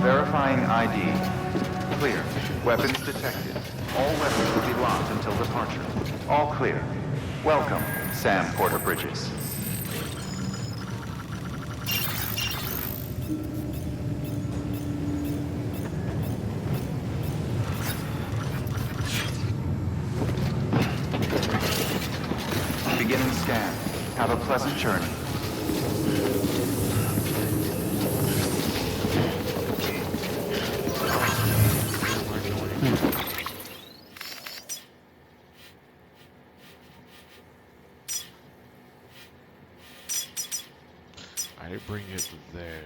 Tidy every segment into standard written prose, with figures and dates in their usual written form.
Verifying ID. Clear. Weapons detected. All weapons will be locked until departure. All clear. Welcome, Sam Porter Bridges. Beginning scan. Have a pleasant journey. I did bring it there.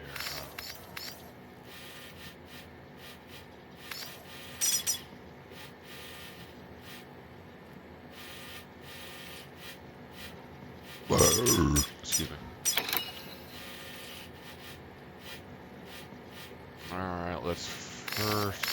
Excuse me. Alright, let's first...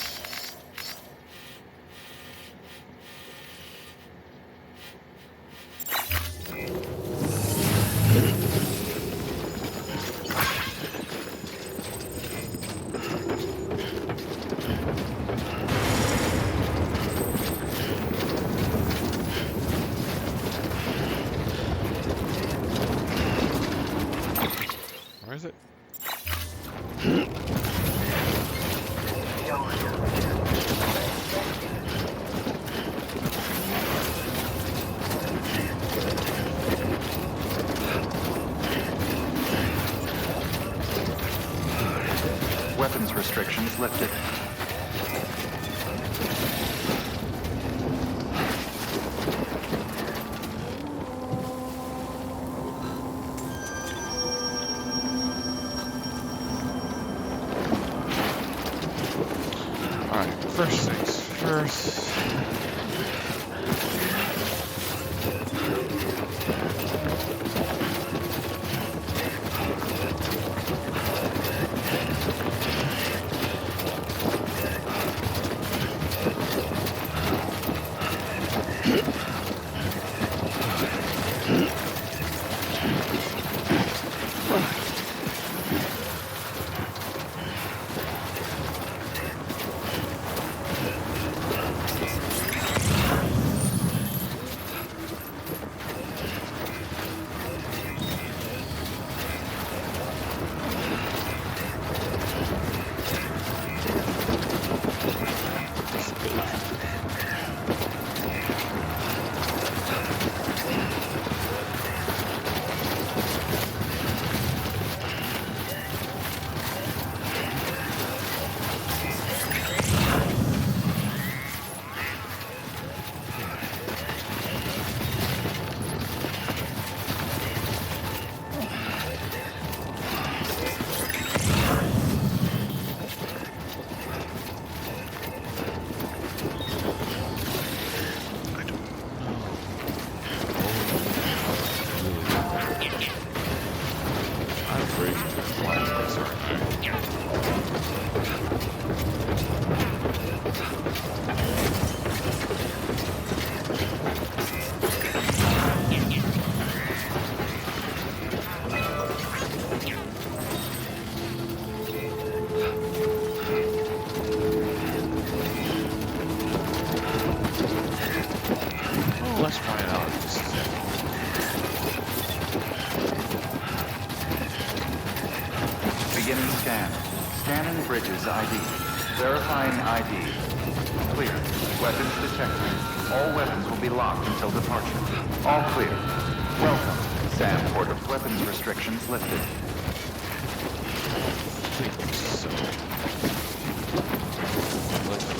Where is it? Weapons restrictions lifted. Alright, first things first. Let's find out. This is it. Beginning scan. Scanning Bridges ID. Verifying ID. Clear. Weapons detected. All weapons will be locked until departure. All clear. Welcome, Sam Porter. Weapons restrictions lifted. So, let's find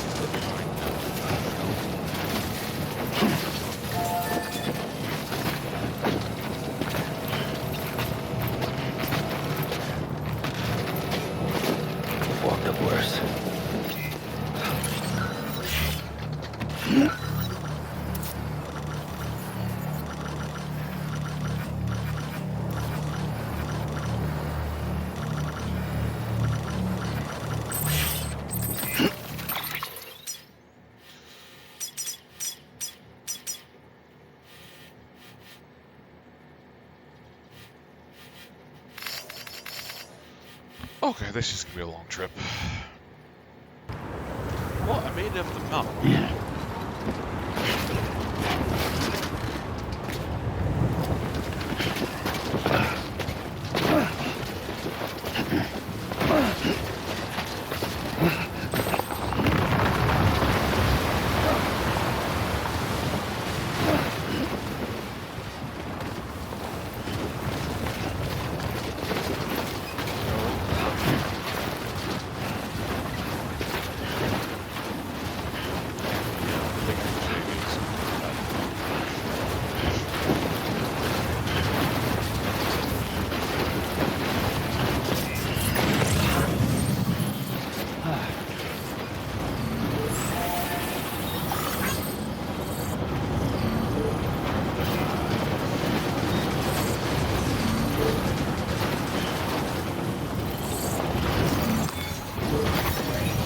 Walked up worse. Okay, this is gonna be a long trip. made of the mountain. Yeah.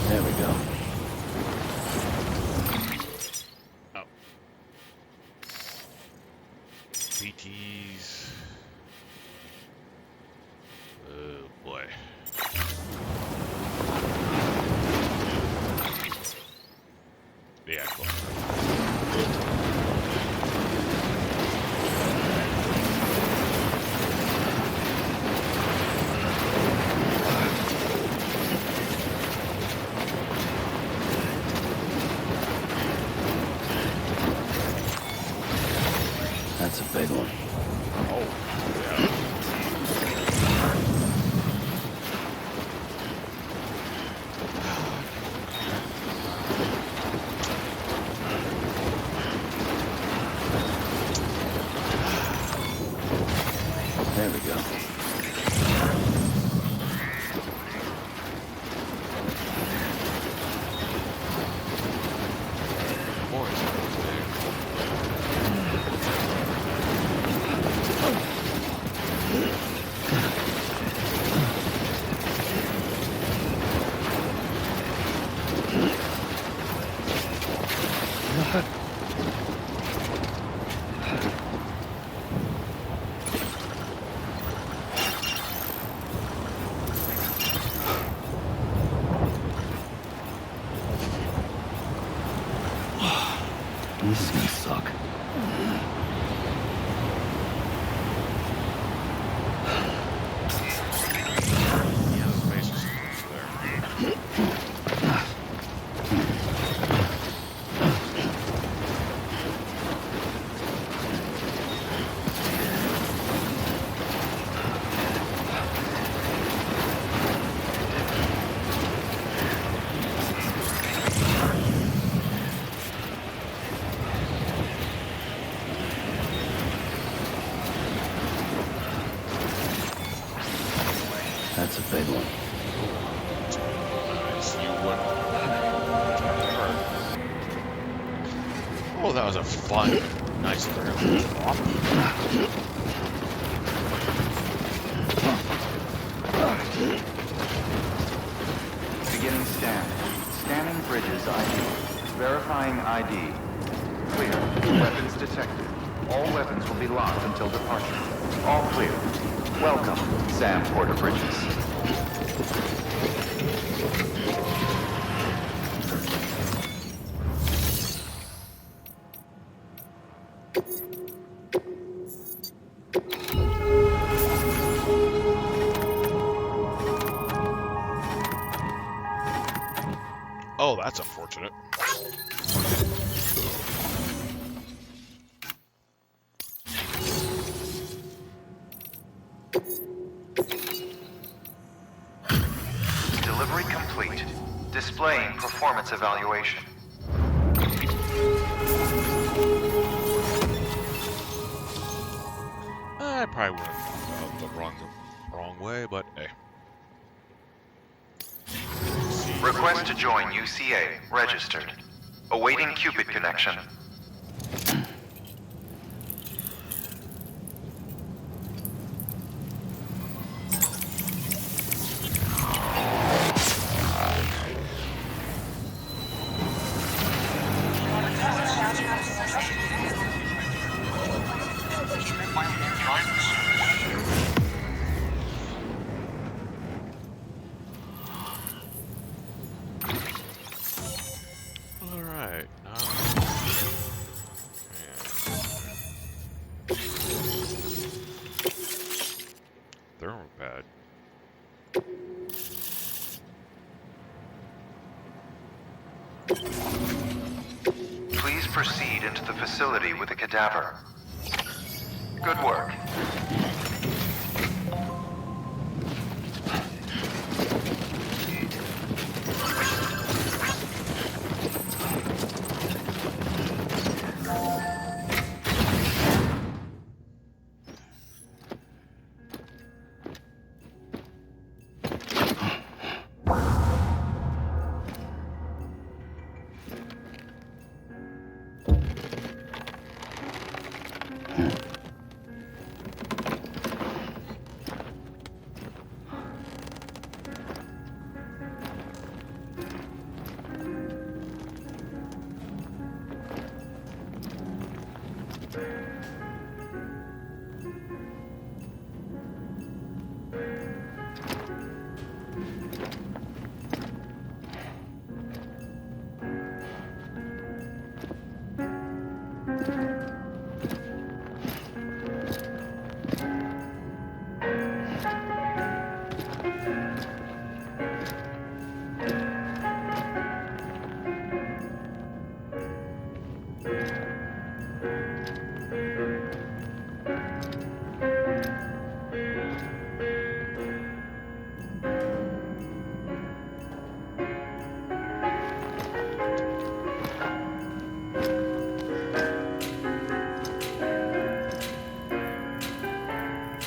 There we go. Oh. BTs. Oh boy. Yeah, cool. That's a big one. Oh, yeah. There we go. More is there. This is gonna suck. Yeah, the space is there. That's a big one. Nice, you wouldn't. Oh, that was a fun, nice little drop. Beginning scan. Scanning bridges ID. Verifying ID. Clear. Weapons detected. All weapons will be locked until departure. All clear. Welcome, Sam Porter Bridges. Oh, that's unfortunate. Delivery complete. Displaying performance evaluation. I probably would have the wrong way, but hey. Request to join UCA. Registered. Awaiting Cupid connection. Please proceed into the facility with the cadaver. Good work.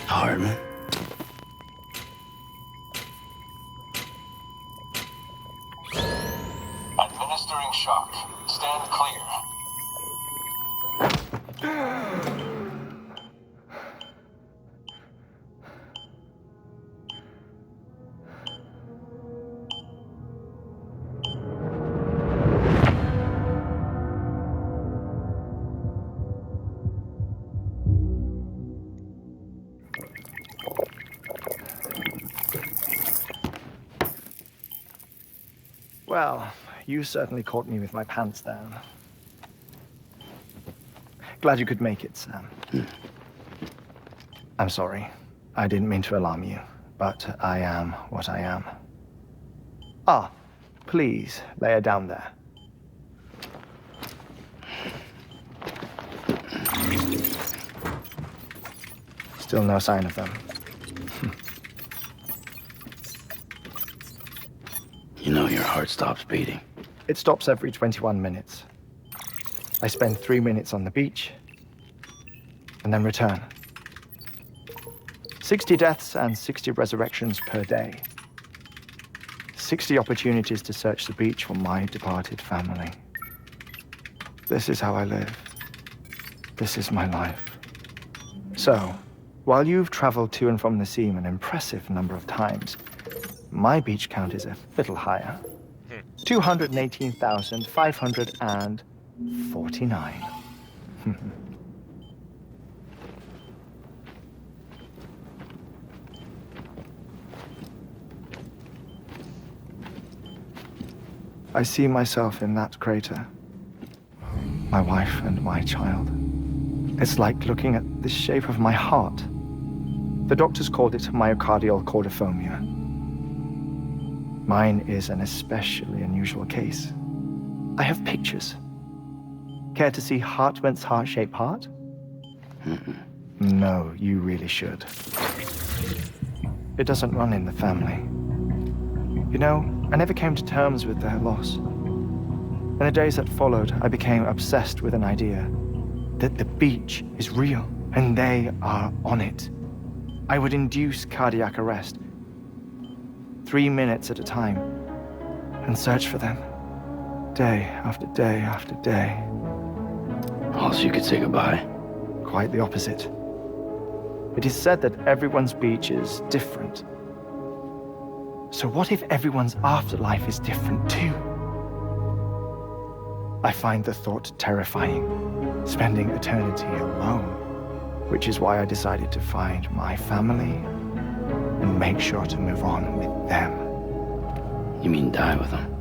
Hartman? Administering shock. Stand clear. Well, you certainly caught me with my pants down. Glad you could make it, Sam. I'm sorry. I didn't mean to alarm you, but I am what I am. Ah, please, lay her down there. Still no sign of them. You know your heart stops beating. It stops every 21 minutes. I spend 3 minutes on the beach, and then return. 60 deaths and 60 resurrections per day. 60 opportunities to search the beach for my departed family. This is how I live. This is my life. So, while you've traveled to and from the scene an impressive number of times, my beach count is a little higher. 218,549. I see myself in that crater. My wife and my child. It's like looking at the shape of my heart. The doctors called it myocardial cordiformia. Mine is an especially unusual case. I have pictures. Care to see Hartman's heart-shaped heart? No, you really should. It doesn't run in the family. You know, I never came to terms with their loss. In the days that followed, I became obsessed with an idea that the beach is real and they are on it. I would induce cardiac arrest, 3 minutes at a time, and search for them, day after day after day. Also, you could say goodbye. Quite the opposite. It is said that everyone's beach is different. So what if everyone's afterlife is different too? I find the thought terrifying, spending eternity alone, which is why I decided to find my family and make sure to move on with them. You mean die with them?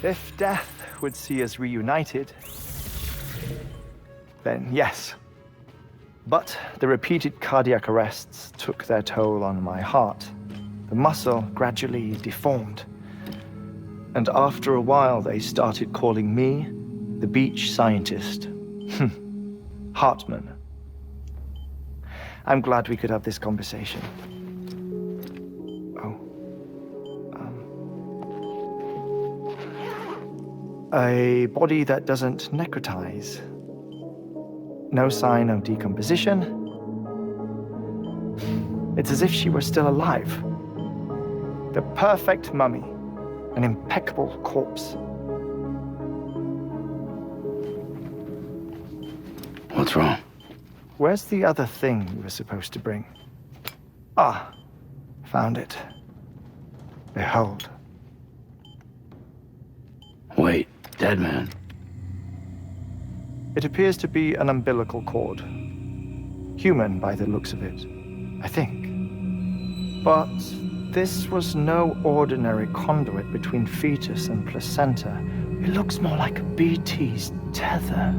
If death would see us reunited, then yes. But the repeated cardiac arrests took their toll on my heart. The muscle gradually deformed. And after a while, they started calling me the beach scientist. Hartman. I'm glad we could have this conversation. Oh. A body that doesn't necrotize. No sign of decomposition. It's as if she were still alive. The perfect mummy. An impeccable corpse. What's wrong? Where's the other thing you were supposed to bring? Ah, found it. Behold. Wait, dead man. It appears to be an umbilical cord. Human by the looks of it, I think. But this was no ordinary conduit between fetus and placenta. It looks more like a BT's tether.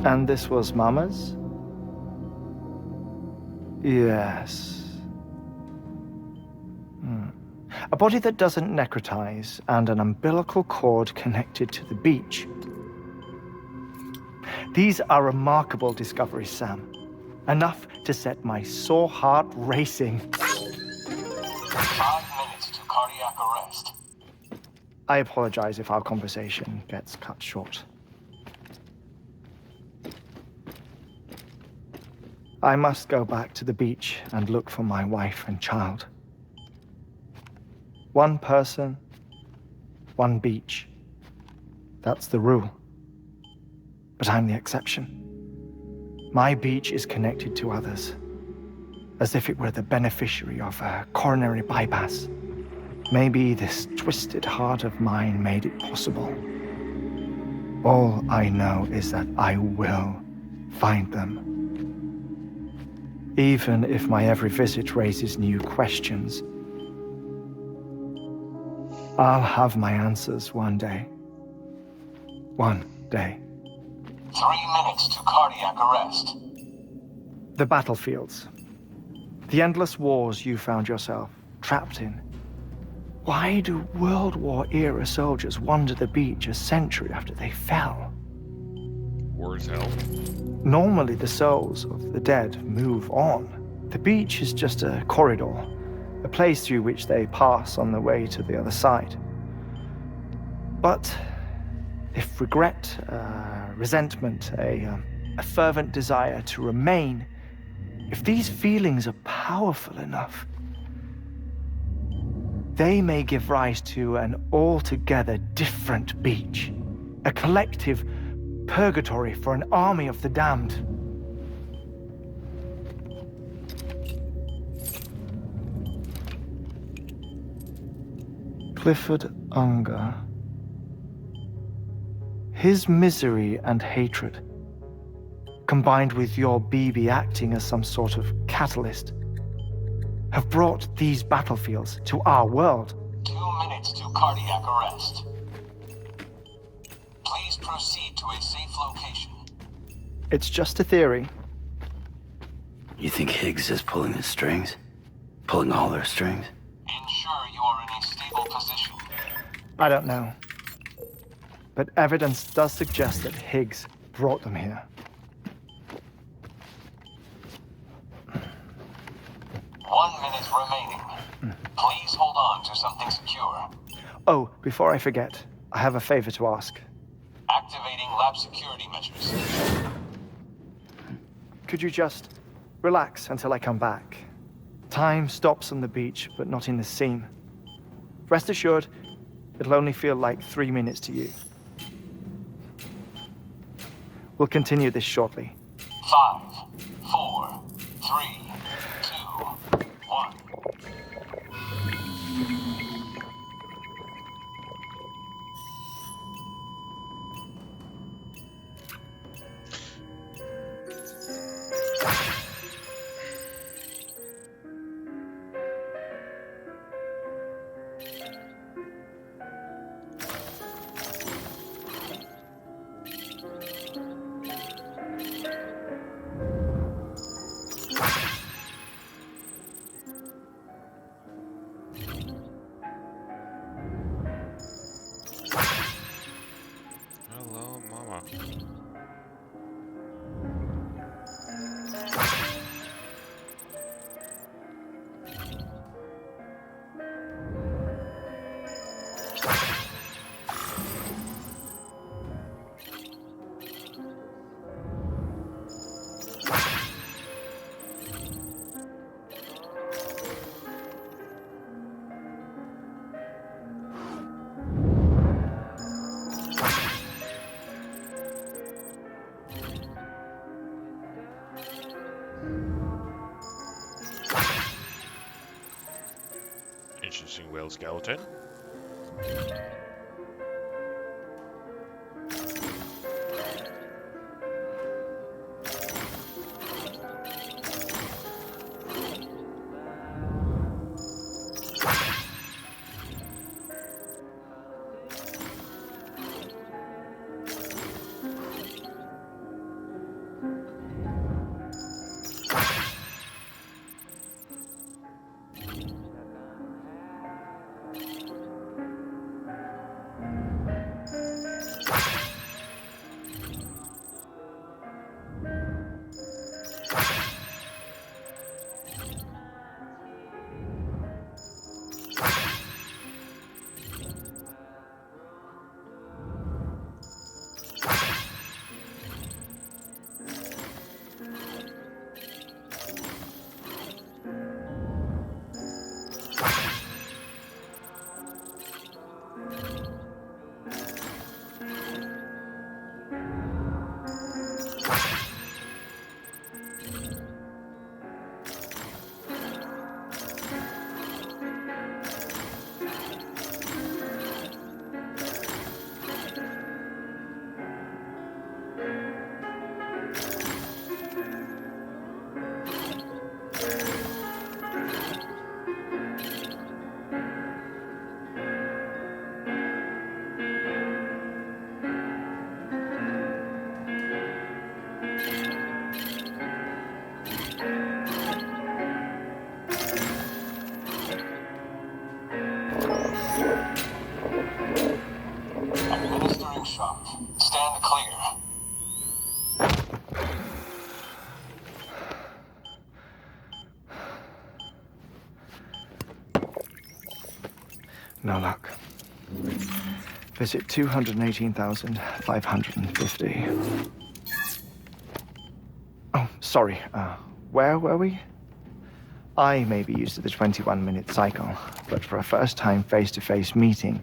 And this was Mama's? Yes. A body that doesn't necrotize and an umbilical cord connected to the beach. These are remarkable discoveries, Sam. Enough to set my sore heart racing. 5 minutes to cardiac arrest. I apologize if our conversation gets cut short. I must go back to the beach and look for my wife and child. One person, one beach. That's the rule. But I'm the exception. My beach is connected to others, as if it were the beneficiary of a coronary bypass. Maybe this twisted heart of mine made it possible. All I know is that I will find them. Even if my every visit raises new questions, I'll have my answers one day. One day. 3 minutes to cardiac arrest. The battlefields. The endless wars you found yourself trapped in. Why do World War-era soldiers wander the beach a century after they fell? War is hell. Normally, the souls of the dead move on. The beach is just a corridor, a place through which they pass on the way to the other side. But if regret, resentment, a fervent desire to remain, if these feelings are powerful enough, they may give rise to an altogether different beach, a collective purgatory for an army of the damned. Clifford Unger. His misery and hatred, combined with your BB acting as some sort of catalyst, have brought these battlefields to our world. 2 minutes to cardiac arrest. Please proceed to a safe location. It's just a theory. You think Higgs is pulling the strings? Pulling all their strings? Ensure you are in a stable position. I don't know. But evidence does suggest that Higgs brought them here. 1 minute remaining. Please hold on to something secure. Oh, before I forget, I have a favor to ask. Activating lab security measures. Could you just relax until I come back? Time stops on the beach, but not in the scene. Rest assured, it'll only feel like 3 minutes to you. We'll continue this shortly. 5, 4, 3, 2, 1. Interesting whale skeleton. Administering shock. Stand clear. No luck. Visit 218,550. Oh, sorry. Where were we? I may be used to the 21-minute cycle, but for a first-time face-to-face meeting,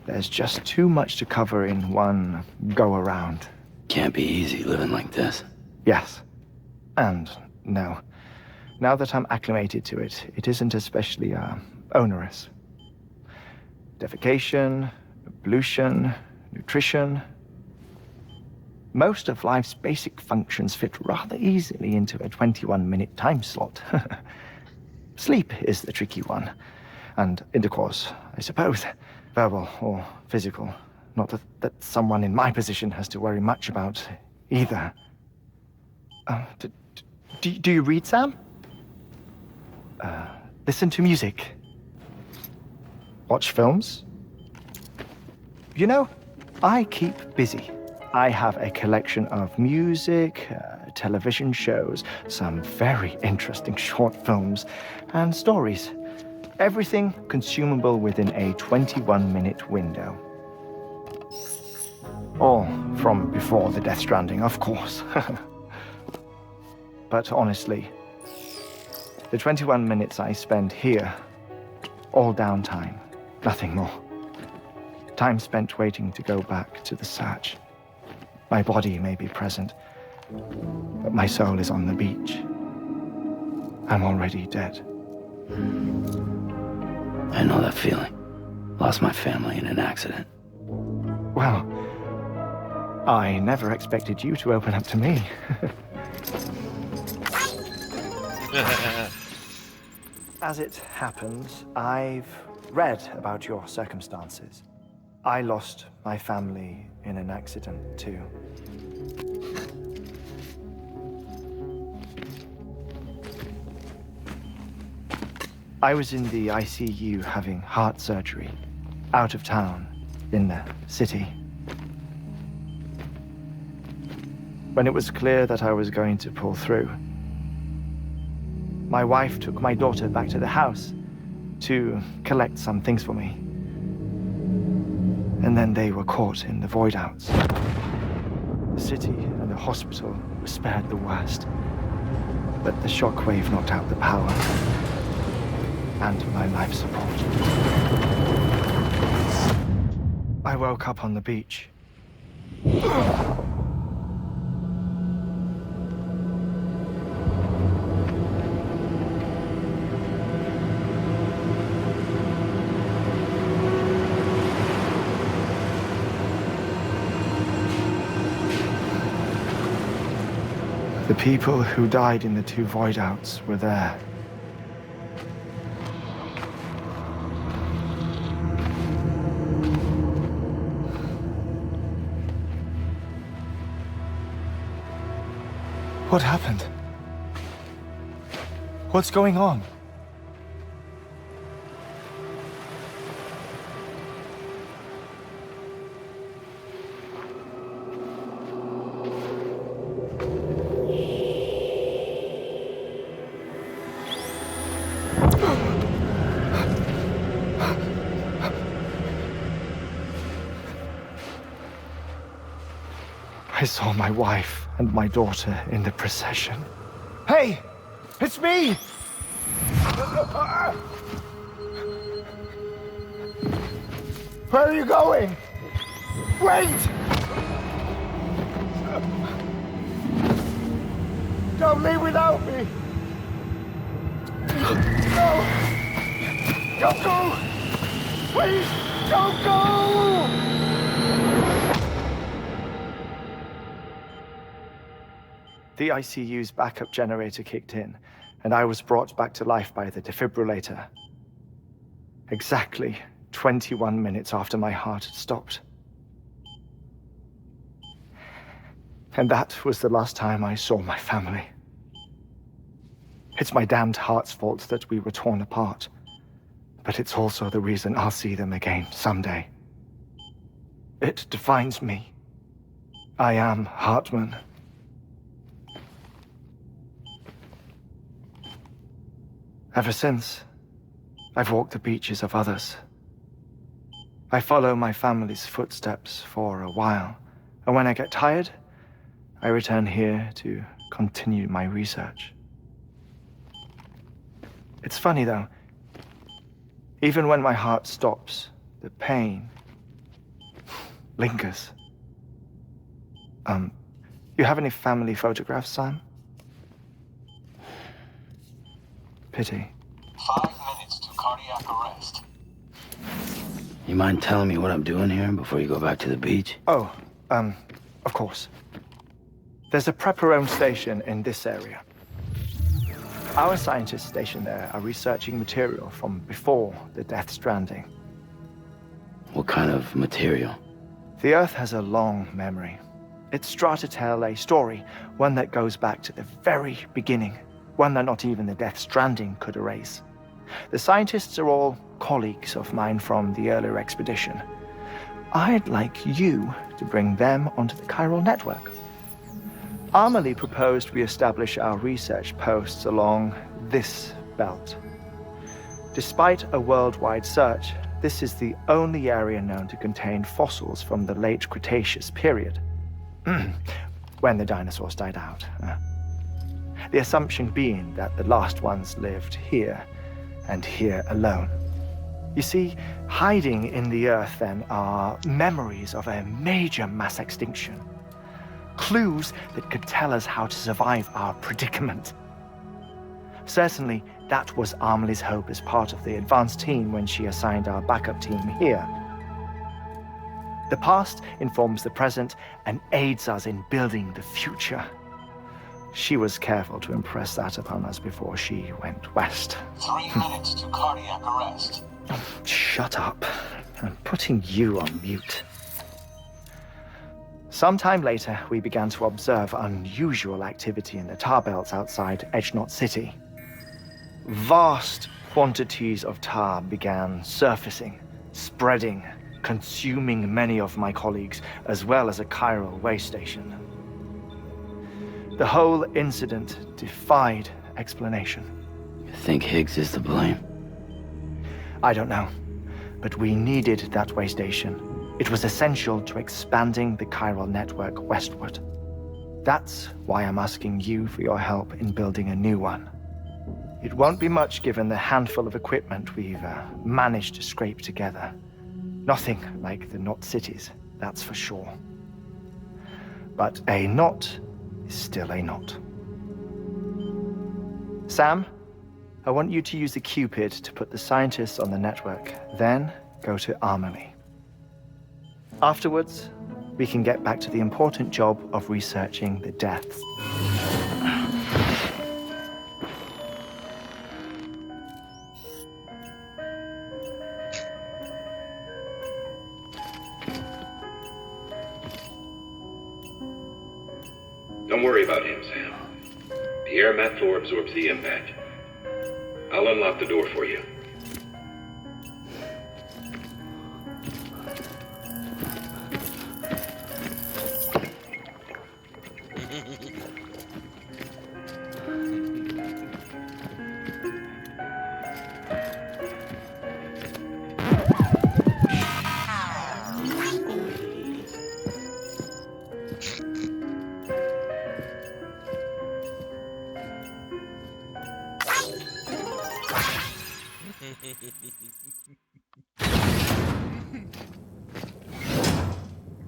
there's just too much to cover in one go-around. Can't be easy living like this. Yes. And no. Now that I'm acclimated to it, it isn't especially, onerous. Defecation, ablution, nutrition. Most of life's basic functions fit rather easily into a 21-minute time slot. Sleep is the tricky one. And intercourse, I suppose. Verbal or physical. Not that someone in my position has to worry much about either. Do you read, Sam? Listen to music. Watch films. You know, I keep busy. I have a collection of music, television shows, some very interesting short films, and stories. Everything consumable within a 21-minute window. All from before the Death Stranding, of course. But honestly, the 21 minutes I spend here, all downtime, nothing more. Time spent waiting to go back to the search. My body may be present, but my soul is on the beach. I'm already dead. I know that feeling. Lost my family in an accident. Well, I never expected you to open up to me. As it happens, I've read about your circumstances. I lost my family in an accident, too. I was in the ICU having heart surgery, out of town, in the city. When it was clear that I was going to pull through, my wife took my daughter back to the house to collect some things for me. and then they were caught in the void-outs. The city and the hospital were spared the worst, but the shockwave knocked out the power and my life support. I woke up on the beach. The people who died in the two void-outs were there. What happened? What's going on? I saw my wife and my daughter in the procession. Hey! It's me! Where are you going? Wait! Don't leave without me! No! Don't go! Please, don't go! The ICU's backup generator kicked in, and I was brought back to life by the defibrillator. Exactly 21 minutes after my heart had stopped. And that was the last time I saw my family. It's my damned heart's fault that we were torn apart, but it's also the reason I'll see them again someday. It defines me. I am Hartman. Ever since, I've walked the beaches of others. I follow my family's footsteps for a while, and when I get tired, I return here to continue my research. It's funny though, even when my heart stops, the pain lingers. You have any family photographs, Sam? Pity. 5 minutes to cardiac arrest. You mind telling me what I'm doing here before you go back to the beach? Oh, of course. There's a Prepperone station in this area. Our scientists stationed there are researching material from before the Death Stranding. What kind of material? The Earth has a long memory. It's trying to tell a story, one that goes back to the very beginning, one that not even the Death Stranding could erase. The scientists are all colleagues of mine from the earlier expedition. I'd like you to bring them onto the chiral network. Amelie proposed we establish our research posts along this belt. Despite a worldwide search, this is the only area known to contain fossils from the late Cretaceous period, when the dinosaurs died out. The assumption being that the last ones lived here, and here alone. You see, hiding in the Earth then are memories of a major mass extinction. Clues that could tell us how to survive our predicament. Certainly, that was Amelie's hope as part of the advanced team when she assigned our backup team here. The past informs the present and aids us in building the future. She was careful to impress that upon us before she went west. 3 minutes to cardiac arrest. Shut up. I'm putting you on mute. Sometime later, we began to observe unusual activity in the tar belts outside Edgenot City. Vast quantities of tar began surfacing, spreading, consuming many of my colleagues, as well as a chiral way station. The whole incident defied explanation. You think Higgs is to blame? I don't know, but we needed that way station. It was essential to expanding the chiral network westward. That's why I'm asking you for your help in building a new one. It won't be much given the handful of equipment we've managed to scrape together. Nothing like the Knot cities, that's for sure. But a knot is still a knot. Sam, I want you to use the Cupid to put the scientists on the network, then go to Armory. Afterwards, we can get back to the important job of researching the deaths. Don't worry about him, Sam. The air mat floor absorbs the impact. I'll unlock the door for you.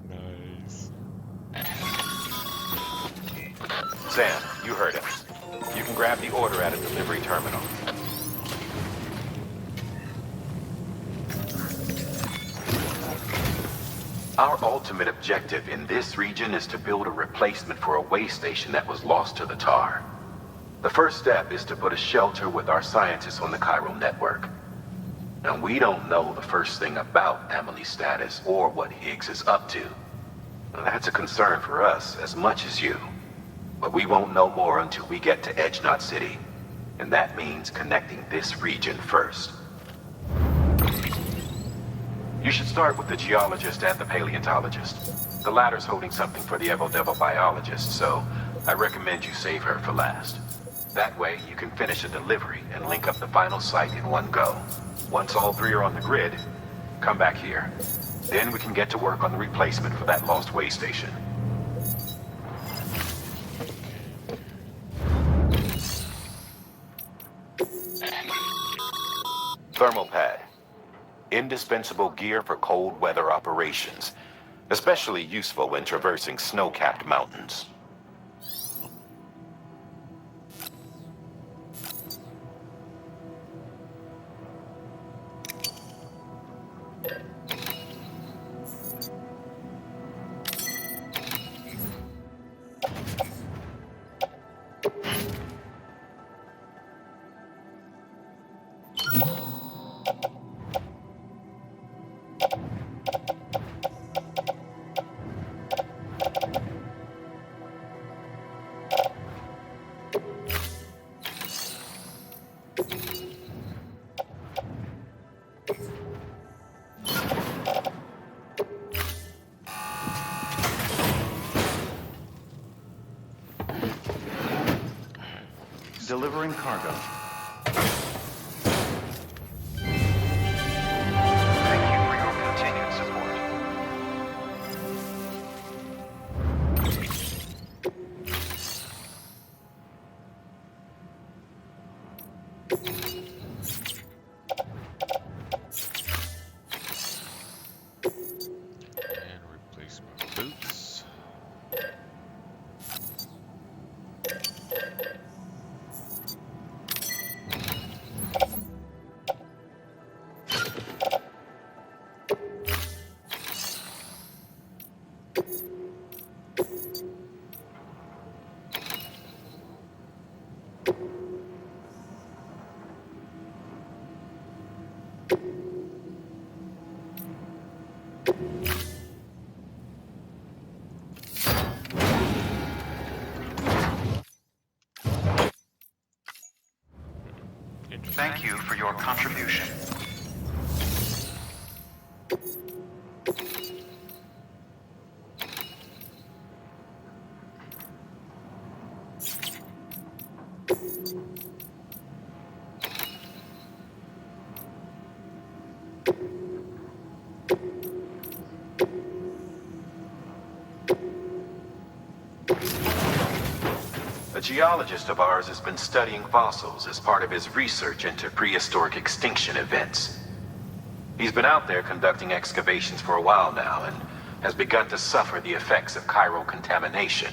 Nice. Sam, you heard him. You can grab the order at a delivery terminal. Our ultimate objective in this region is to build a replacement for a way station that was lost to the tar. The first step is to put a shelter with our scientists on the chiral network. Now, we don't know the first thing about Amelie's status or what Higgs is up to. Now, that's a concern for us as much as you. But we won't know more until we get to Edge Knot City. And that means connecting this region first. You should start with the geologist and the paleontologist. The latter's holding something for the Evo-Devo biologist, so I recommend you save her for last. That way, you can finish a delivery and link up the final site in one go. Once all three are on the grid, come back here. Then we can get to work on the replacement for that lost way station. Thermal pad. Indispensable gear for cold weather operations, especially useful when traversing snow-capped mountains. Delivering cargo. Thank you for your continued support. And replace my boots. Thank you for your contribution. geologist of ours has been studying fossils as part of his research into prehistoric extinction events. He's been out there conducting excavations for a while now and has begun to suffer the effects of chiral contamination.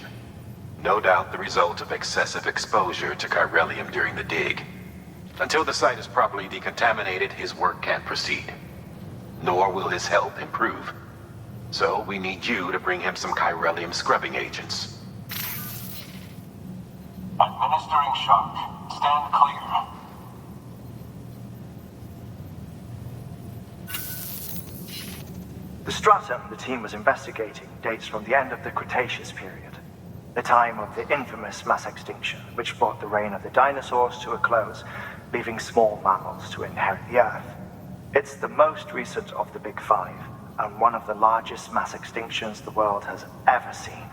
No doubt the result of excessive exposure to chiralium during the dig. Until the site is properly decontaminated, his work can't proceed. Nor will his health improve. So we need you to bring him some chiralium scrubbing agents. Administering shock. Stand clear. The stratum the team was investigating dates from the end of the Cretaceous period, the time of the infamous mass extinction, which brought the reign of the dinosaurs to a close, leaving small mammals to inherit the Earth. It's the most recent of the Big Five, and one of the largest mass extinctions the world has ever seen.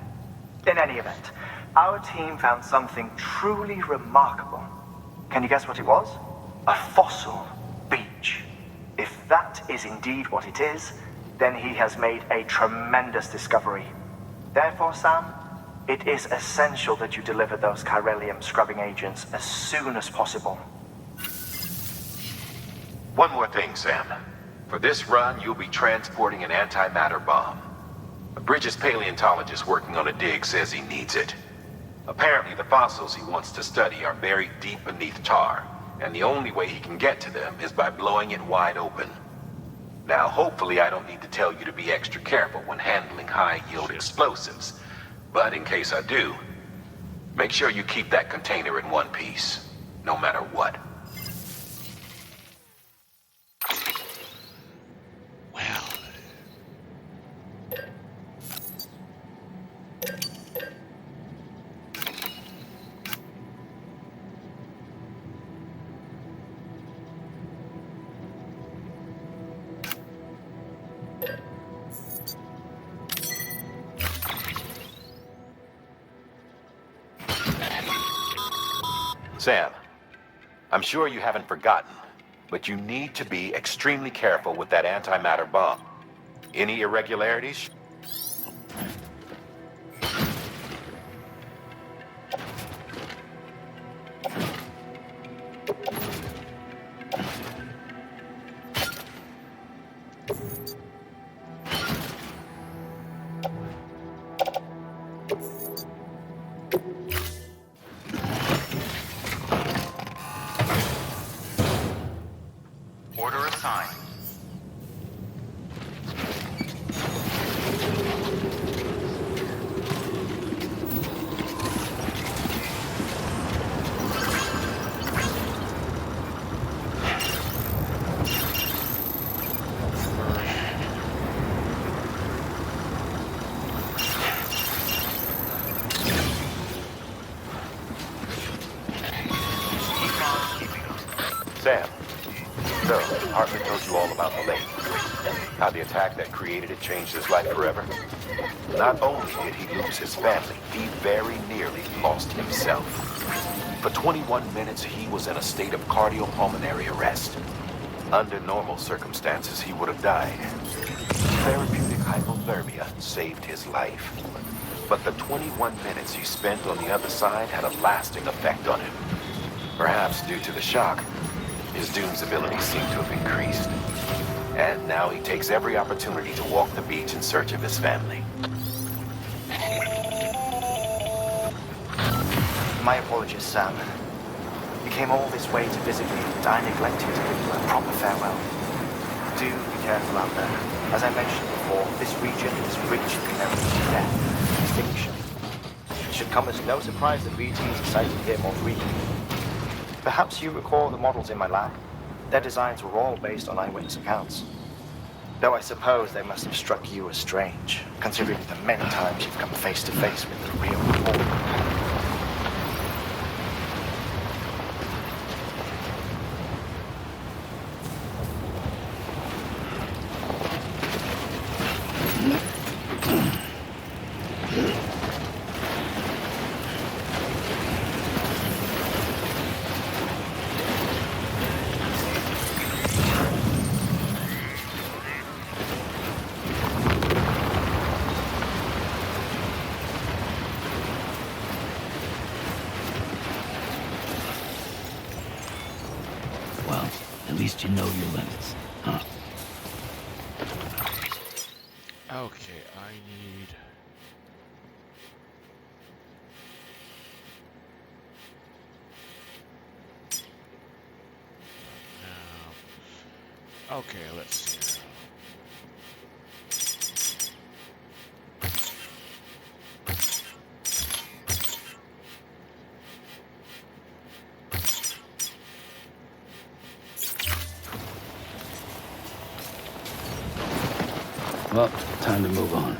In any event, our team found something truly remarkable. Can you guess what it was? A fossil beach. If that is indeed what it is, then he has made a tremendous discovery. Therefore, Sam, it is essential that you deliver those chiralium scrubbing agents as soon as possible. One more thing, Sam. For this run, you'll be transporting an antimatter bomb. A Bridges paleontologist working on a dig says he needs it. Apparently, the fossils he wants to study are buried deep beneath tar, and the only way he can get to them is by blowing it wide open. Now, hopefully I don't need to tell you to be extra careful when handling high-yield explosives. But in case I do, make sure you keep that container in one piece, no matter what. Well. Sam, I'm sure you haven't forgotten, but you need to be extremely careful with that antimatter bomb. Any irregularities? Order assigned. Sam, so Hartman told you all about the lake. How the attack that created it changed his life forever. Not only did he lose his family, he very nearly lost himself. For 21 minutes, he was in a state of cardiopulmonary arrest. Under normal circumstances, he would have died. Therapeutic hypothermia saved his life. But the 21 minutes he spent on the other side had a lasting effect on him. Perhaps due to the shock, his Doom's abilities seem to have increased. And now he takes every opportunity to walk the beach in search of his family. My apologies, Sam. You came all this way to visit me, and I neglected to give you a proper farewell. Do be careful out there. As I mentioned before, this region is rich in memories of death and extinction. It should come as no surprise that BTs are sighted here more frequently. Perhaps you recall the models in my lab? Their designs were all based on eyewitness accounts. Though I suppose they must have struck you as strange, considering the many times you've come face to face with the real world. Well, at least you know your limits, huh? Okay, I need... Now... Okay, let's see. Well, time to move on.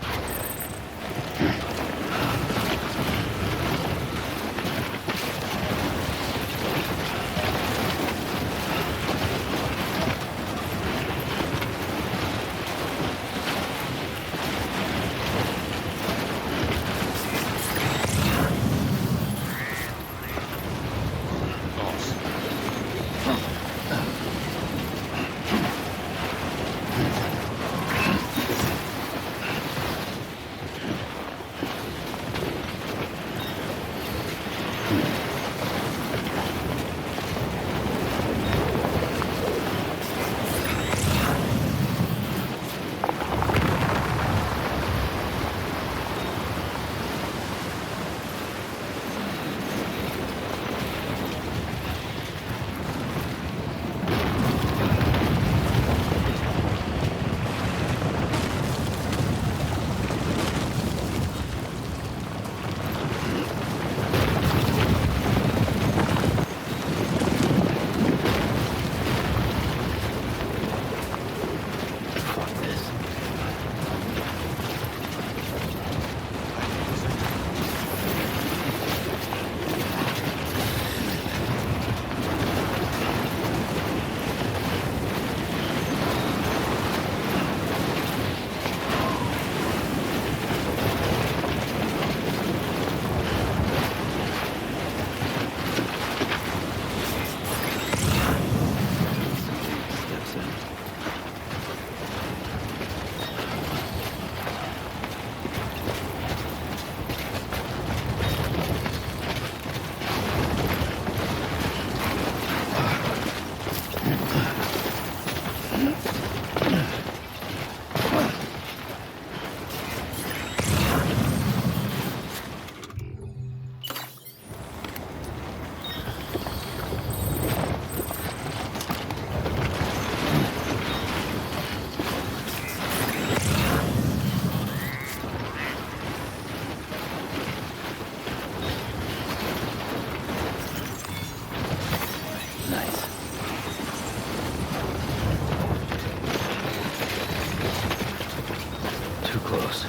Too close.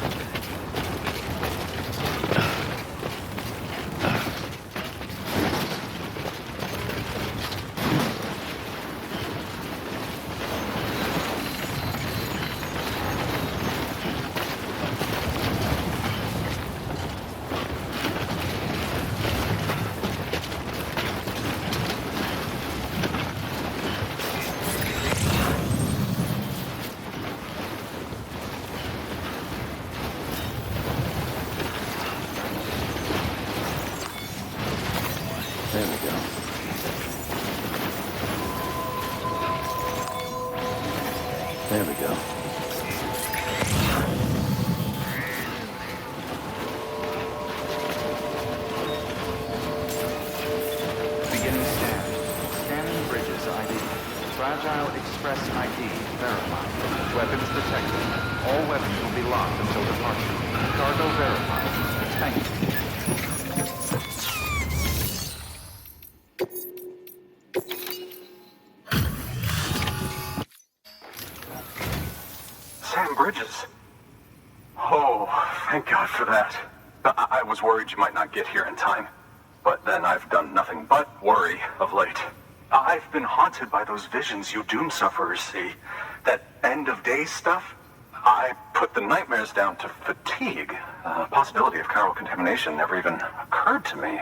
There we go. There we go. Beginning scan. Scanning bridges ID. Fragile Express ID verified. Weapons detected. All weapons will be locked until departure. Cargo verified. Thank you. Sam Bridges. Oh, thank God for that. I was worried you might not get here in time. But then I've done nothing but worry of late. I've been haunted by those visions you doom sufferers see. That end of days stuff. I put the nightmares down to fatigue. The possibility of chiral contamination never even occurred to me.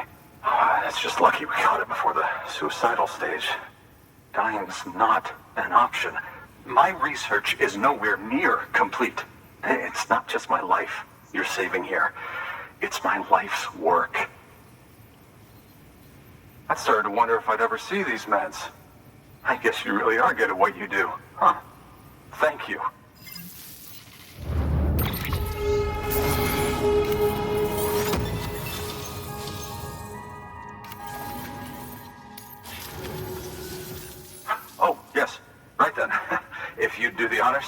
It's just lucky we caught it before the suicidal stage. Dying's not an option. My research is nowhere near complete. It's not just my life you're saving here. It's my life's work. I started to wonder if I'd ever see these meds. I guess you really are good at what you do, huh? Thank you. Oh, yes. Right then. If you'd do the honors.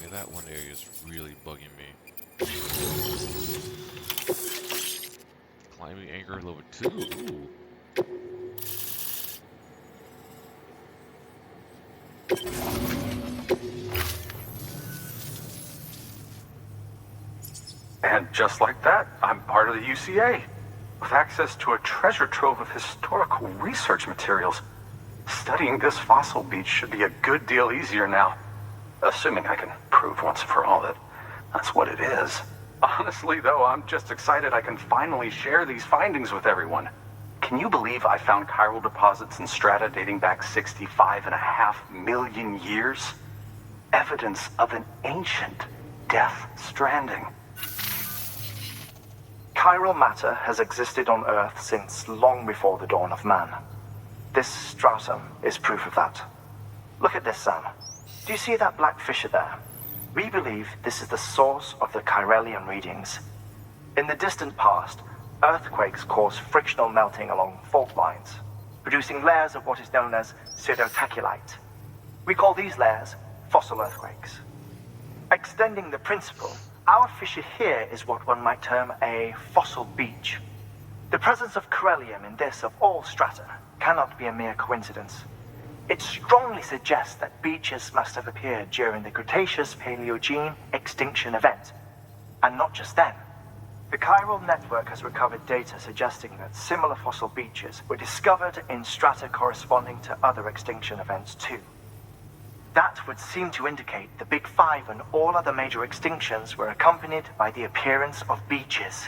Okay, that one area is really bugging me. Climbing anchor level 2. Ooh. And just like that, I'm part of the UCA, with access to a treasure trove of historical research materials. Studying this fossil beach should be a good deal easier now, assuming I can prove once and for all that that's what it is. Honestly, though, I'm just excited I can finally share these findings with everyone. Can you believe I found chiral deposits in strata dating back 65.5 million years? Evidence of an ancient death stranding. Chiral matter has existed on Earth since long before the dawn of man. This stratum is proof of that. Look at this, Sam. Do you see that black fissure there? We believe this is the source of the Chiralian readings. In the distant past, earthquakes caused frictional melting along fault lines, producing layers of what is known as pseudotachylite. We call these layers fossil earthquakes. Extending the principle, our fissure here is what one might term a fossil beach. The presence of chiralium in this of all strata cannot be a mere coincidence. It strongly suggests that beaches must have appeared during the Cretaceous-Paleogene extinction event. And not just then. The chiral network has recovered data suggesting that similar fossil beaches were discovered in strata corresponding to other extinction events too. That would seem to indicate the Big Five and all other major extinctions were accompanied by the appearance of beaches.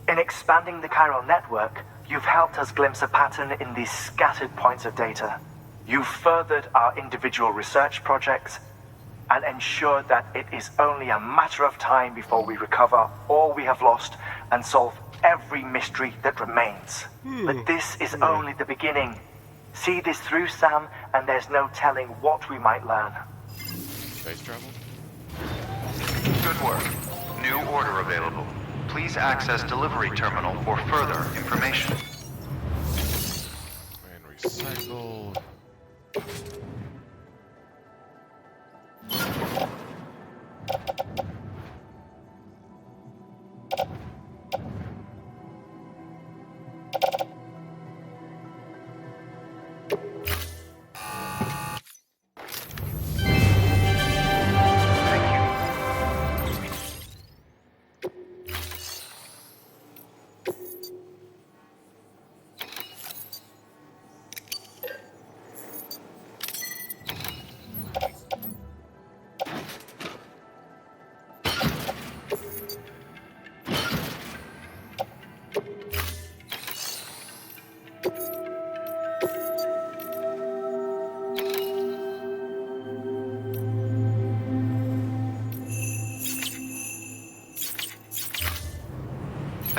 In expanding the chiral network, you've helped us glimpse a pattern in these scattered points of data. You've furthered our individual research projects and ensured that it is only a matter of time before we recover all we have lost and solve every mystery that remains. But this is only the beginning. See this through, Sam, and there's no telling what we might learn. Space travel? Good work. New order available. Please access delivery terminal for further information. And recycle.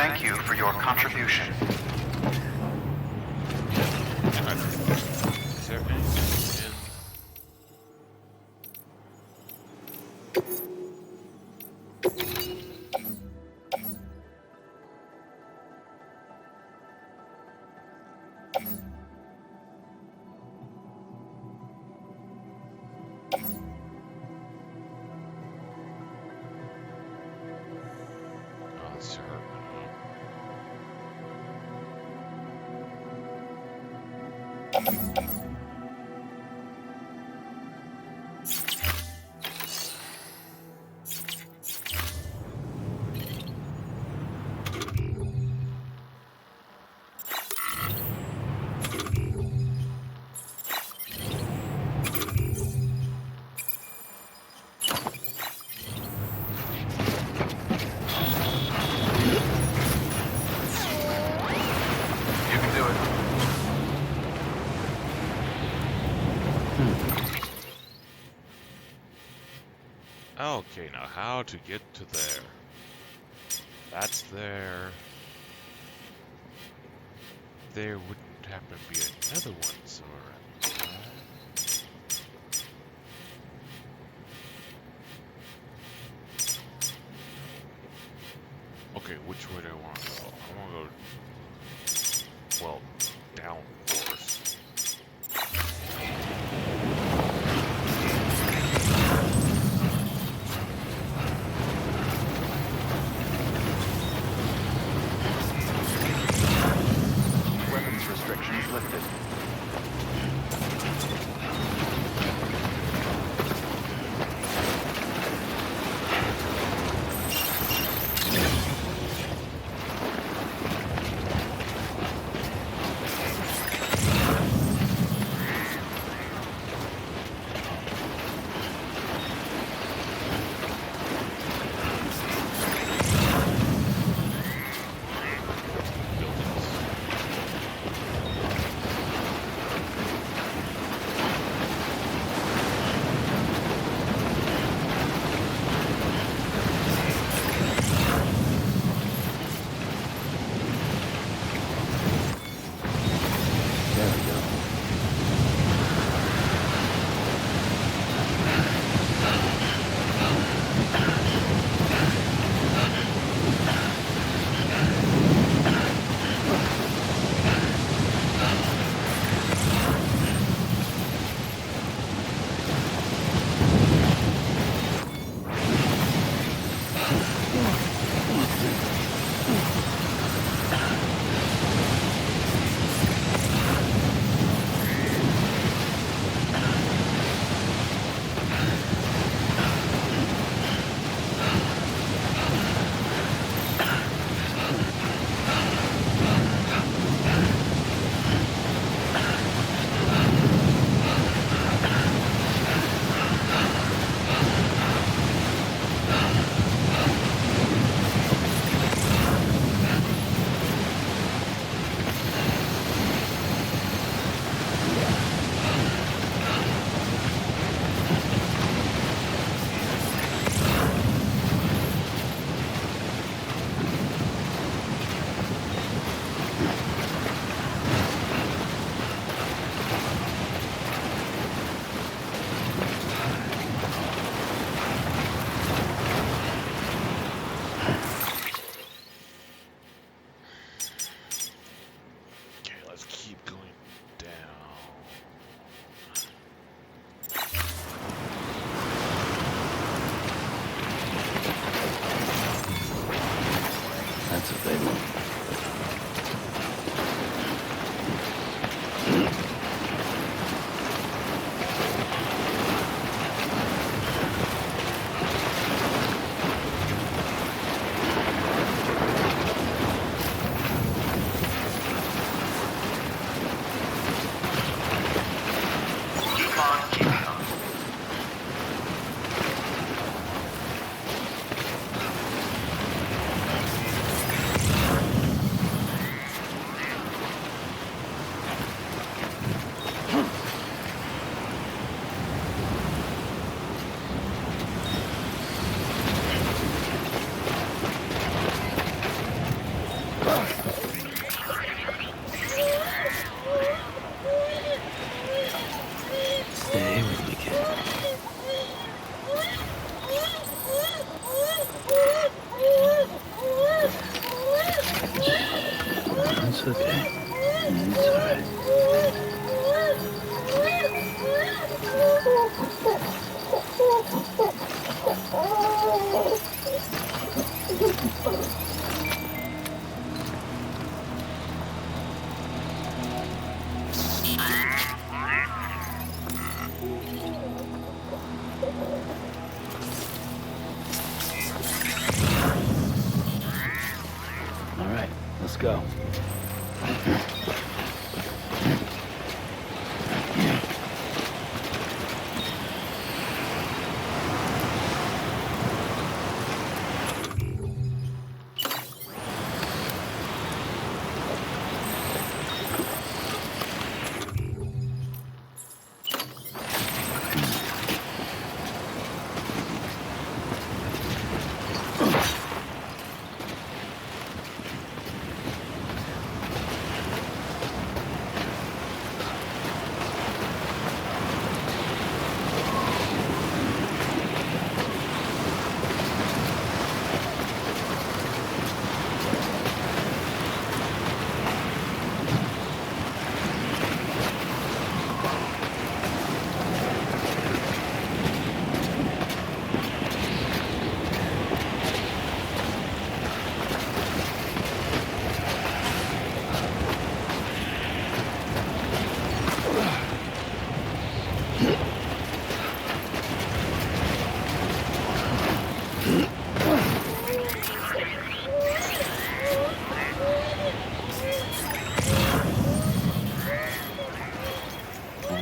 Thank you for your contribution. Is there anything in? Oh, it's hurt. Okay, now how to get to there? That's there. There wouldn't happen to be another one somewhere around. Okay, which way do I want to go? I want to go, well, down course. Weapons restrictions lifted.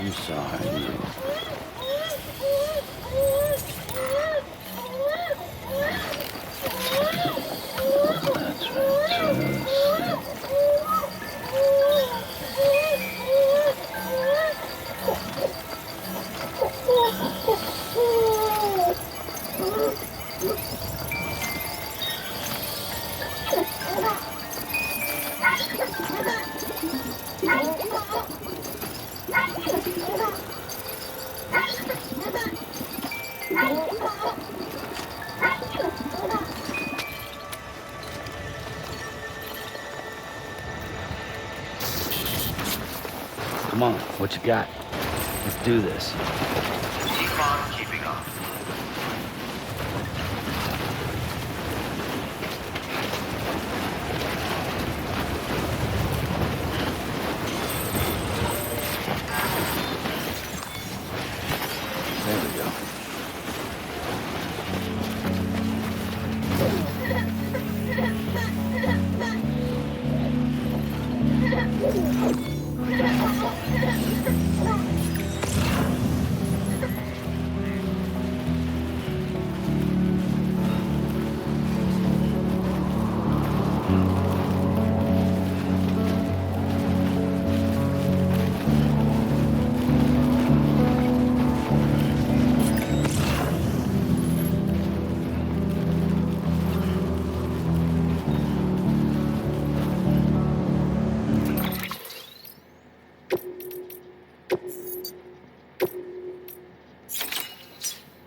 You saw her, you know. That's right, too. Come on, what you got? Let's do this. Keep on keeping on. There we go.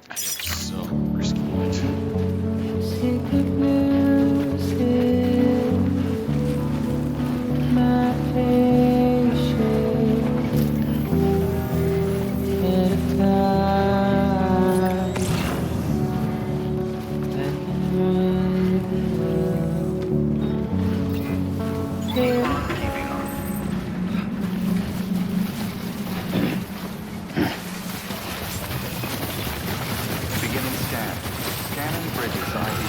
I am so risking it. Secret music, my patience at a time, and Keep on keeping on. Beginning scan. Scanning bridges ID.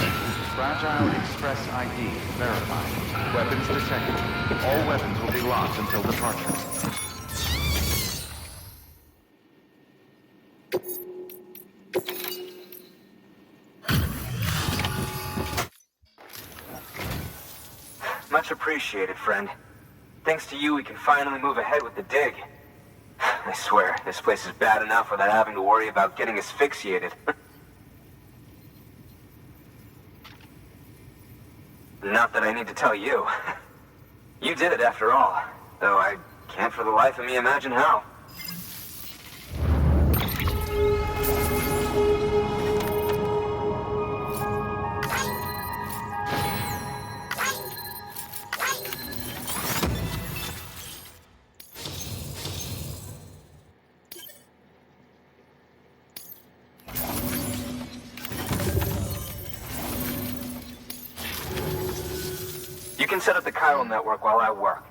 Fragile Express ID verified. Weapons detected. All weapons will be locked until departure. Much appreciated, friend. Thanks to you, we can finally move ahead with the dig. I swear, this place is bad enough without having to worry about getting asphyxiated. Not that I need to tell you. You did it after all, though I can't for the life of me imagine how. You can set up the chiral network while I work.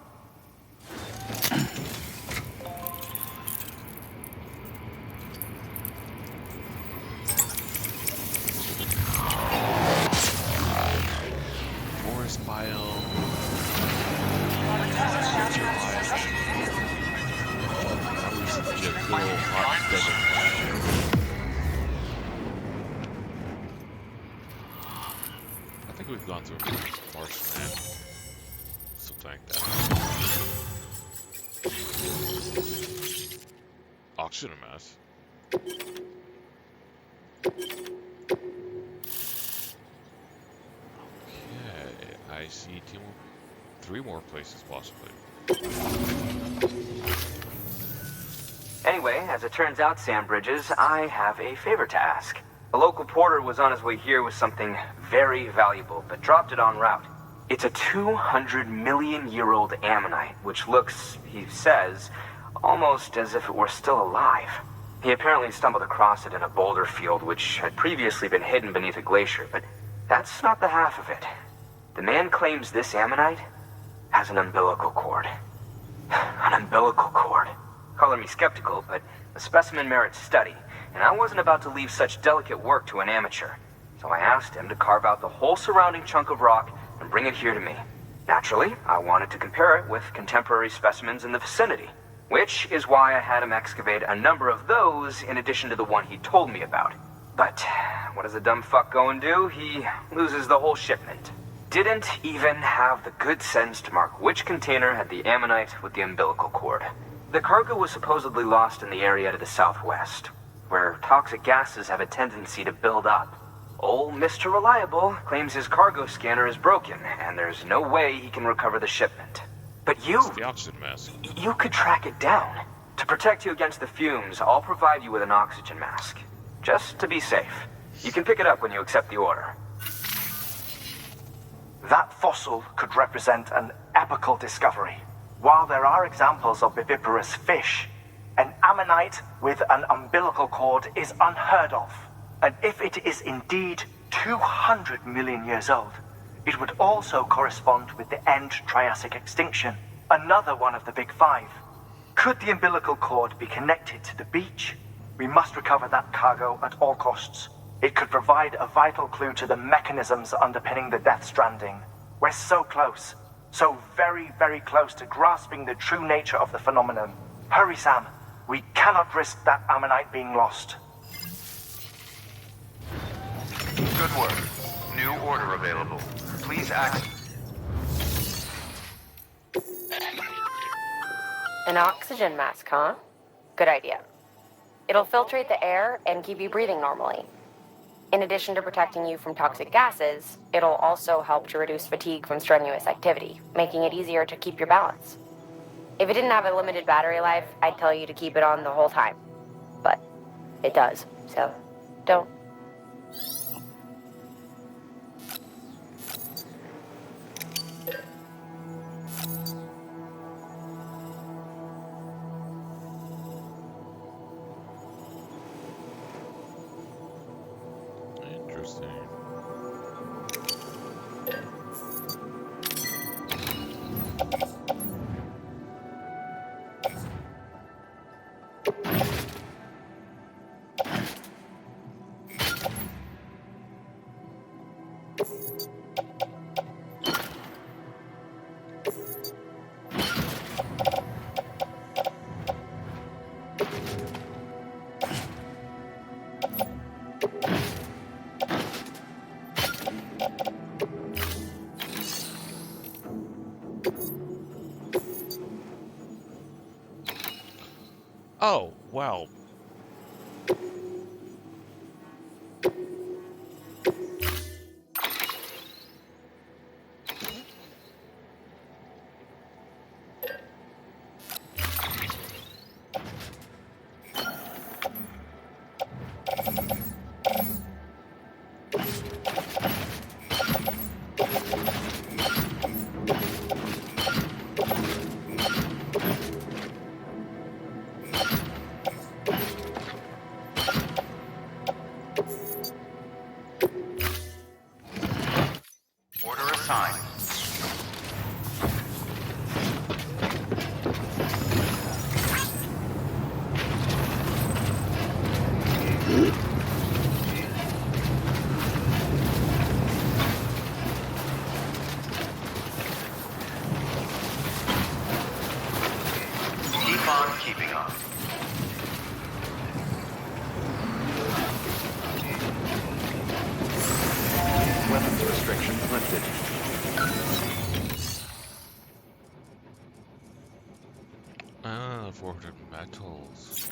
Forest biome. At least it's a good old hot desert. I think we've gone through marshland. Something like that. Oxygen mass. Okay, I see three more places possibly. Anyway, as it turns out, Sam Bridges, I have a favor to ask. A local porter was on his way here with something very valuable, but dropped it en route. It's a 200-million-year-old ammonite, which looks, he says, almost as if it were still alive. He apparently stumbled across it in a boulder field which had previously been hidden beneath a glacier, but that's not the half of it. The man claims this ammonite has an umbilical cord. An umbilical cord. Color me skeptical, but the specimen merits study, and I wasn't about to leave such delicate work to an amateur. So I asked him to carve out the whole surrounding chunk of rock and bring it here to me. Naturally, I wanted to compare it with contemporary specimens in the vicinity. which is why I had him excavate a number of those in addition to the one he told me about. But what does a dumb fuck go and do? He loses the whole shipment. Didn't even have the good sense to mark which container had the ammonite with the umbilical cord. The cargo was supposedly lost in the area to the southwest, where toxic gases have a tendency to build up. Old Mr. Reliable claims his cargo scanner is broken, and there's no way he can recover the shipment. But you... It's the oxygen mask. You could track it down. To protect you against the fumes, I'll provide you with an oxygen mask. Just to be safe. You can pick it up when you accept the order. That fossil could represent an epochal discovery. While there are examples of viviparous fish, an ammonite with an umbilical cord is unheard of. And if it is indeed 200 million years old, it would also correspond with the end Triassic extinction, another one of the big five. Could the umbilical cord be connected to the beach? We must recover that cargo at all costs. It could provide a vital clue to the mechanisms underpinning the Death Stranding. We're so close. So very, very close to grasping the true nature of the phenomenon. Hurry, Sam. We cannot risk that ammonite being lost. Good work. New order available. Please act. An oxygen mask, huh? Good idea. It'll filtrate the air and keep you breathing normally. In addition to protecting you from toxic gases, it'll also help to reduce fatigue from strenuous activity, making it easier to keep your balance. If it didn't have a limited battery life, I'd tell you to keep it on the whole time. But it does, so don't. Interesting. Oh, wow. Order assigned. Keep on keeping on. Weapons restrictions lifted. Ah, 400 metals.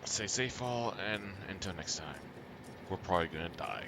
Stay safe all, and until next time, we're probably gonna die.